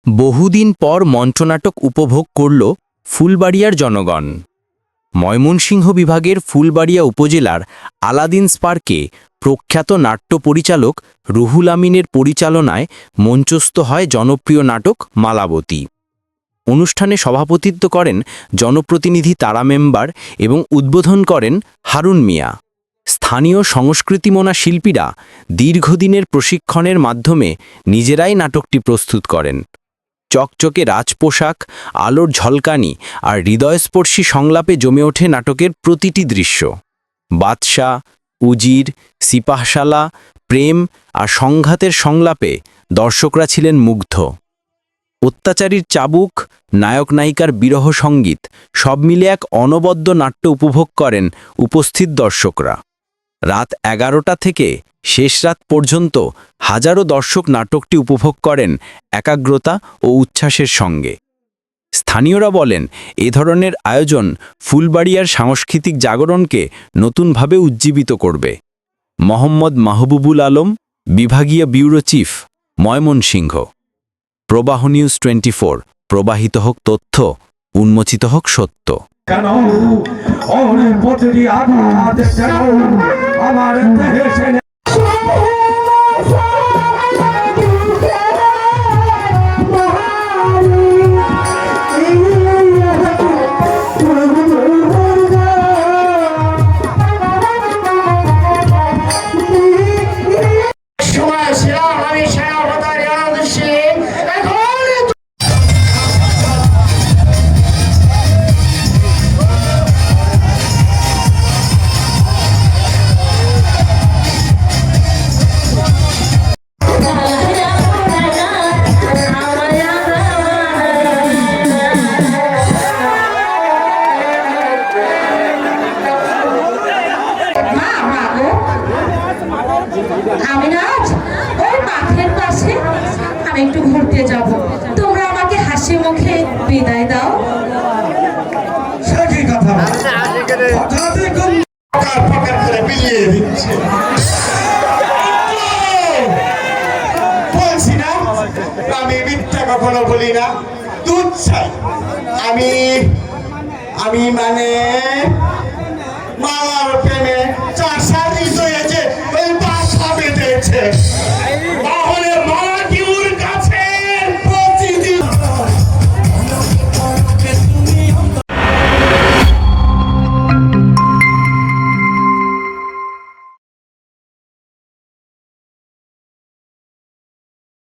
বহুদিন পর মঞ্চনাটক উপভোগ করল ফুলবাড়িয়ার জনগণ। ময়মনসিংহ বিভাগের ফুলবাড়িয়া উপজেলার আলাদিন স্পার্কে প্রখ্যাত নাট্য পরিচালক রুহুল আমিনের পরিচালনায় মঞ্চস্থ হয় জনপ্রিয় নাটক মালাবতী। অনুষ্ঠানে সভাপতিত্ব করেন জনপ্রতিনিধি তারা মেম্বার এবং উদ্বোধন করেন হারুন মিয়া। স্থানীয় সংস্কৃতিমনা শিল্পীরা দীর্ঘদিনের প্রশিক্ষণের মাধ্যমে নিজেরাই নাটকটি প্রস্তুত করেন। চকচকে রাজপোশাক, আলোর ঝলকানি আর হৃদয়স্পর্শী সংলাপে জমে ওঠে নাটকের প্রতিটি দৃশ্য। বাদশাহ, উজির, সিপাহশালা, প্রেম আর সংঘাতের সংলাপে দর্শকরা ছিলেন মুগ্ধ। অত্যাচারীর চাবুক, নায়ক নায়িকার বিরহ সঙ্গীত সব মিলে এক অনবদ্য নাট্য উপভোগ করেন উপস্থিত দর্শকরা। রাত 11টা থেকে শেষ রাত পর্যন্ত হাজারো দর্শক নাটকটি উপভোগ করেন একাগ্রতা ও উচ্ছ্বাসের সঙ্গে। স্থানীয়রা বলেন, এ ধরনের আয়োজন ফুলবাড়িয়ার সাংস্কৃতিক জাগরণকে নতুনভাবে উজ্জীবিত করবে। মোহাম্মদ মাহবুবুল আলম, বিভাগীয় ব্যুরো চিফ, ময়মনসিংহ। প্রবাহ নিউজ 24, প্রবাহিত হোক তথ্য, উন্মোচিত হোক সত্য। আমার আমি না ওই মাঠের পাশে আমি একটু ঘুরতে যাব, তোমরা আমাকে হাসি মুখে বিদায় দাও। সত্যি কথা বলছি না, আমি মিথ্যা কখনো বলি না। দুধ চাই আমি মানে মালার প্রেমে